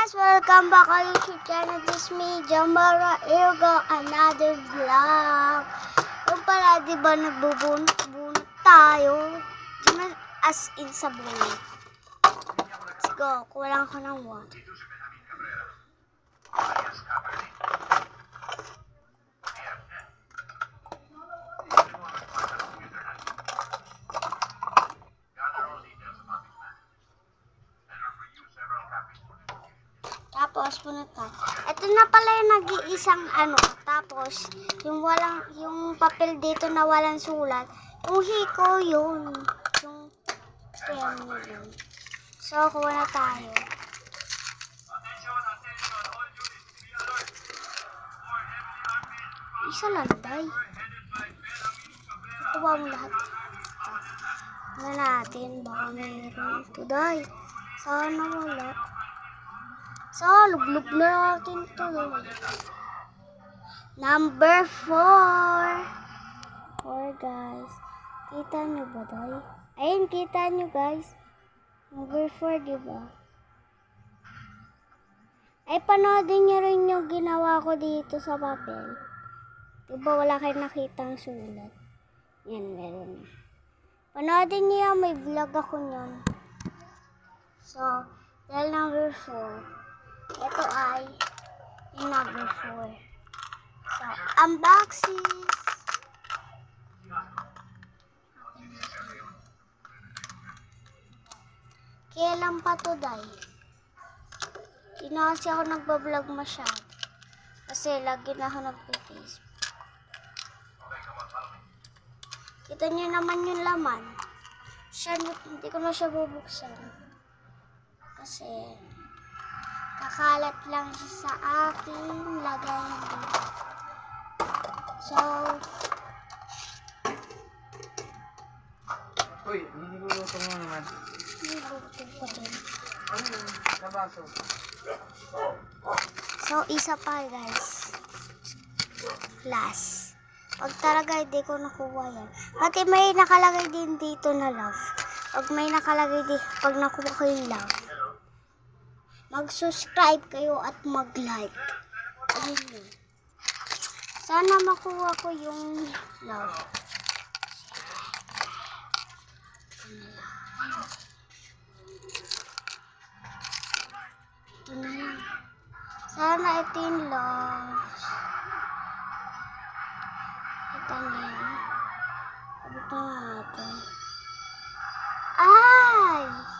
guys! Welcome back on YouTube channel. This is me, Jamara. Here go another vlog. Yung pala, di ba nagbubunot tayo? As in sa bunot. Let's go. Kulang ako ng water. Tapos, punot tayo. Ito na pala yung nag-iisang Tapos, yung papel dito na walang sulat. Yung hiko yun. Yung stem yun. So, kuha na tayo. Isa lang, day. Kuha mo lahat. Ano natin? Baka mayroon ito, day. Sana wala. So, lublub na natin ito. Number 4. 4, guys. Kita nyo ba, day? Ayun, kita nyo, guys. Number 4, diba? Ay, panoodin nyo rin yung ginawa ko dito sa papel. Diba wala kayong nakitang sulat? Yan, meron. Panoodin nyo yan, may vlog ako nyon. So, dahil number 4. Ito ay yung number 4. So, unboxing. Kailan pa to, day? Hindi na kasi ako nagbablog masyado. Kasi lagi na ako nagpe-Facebook. Kita nyo naman yung laman. Hindi ko na siya bubuksan. Kasi kakalat lang siya sa aking lagayan dito. So, uy, niluluto mo naman. niluluto ko din. Ano yung nabaso? So, isa pa, guys. Last. Pag talaga hindi ko nakuha yan. Pati may nakalagay din dito na love. Pag may nakalagay din, pag nakuha ko yung love, mag-subscribe kayo at mag-like. Ayun yun. Sana makuha ko yung love. Ito na lang. Sana ito yung love. Ito na yan. Sabi pa natin. Ay!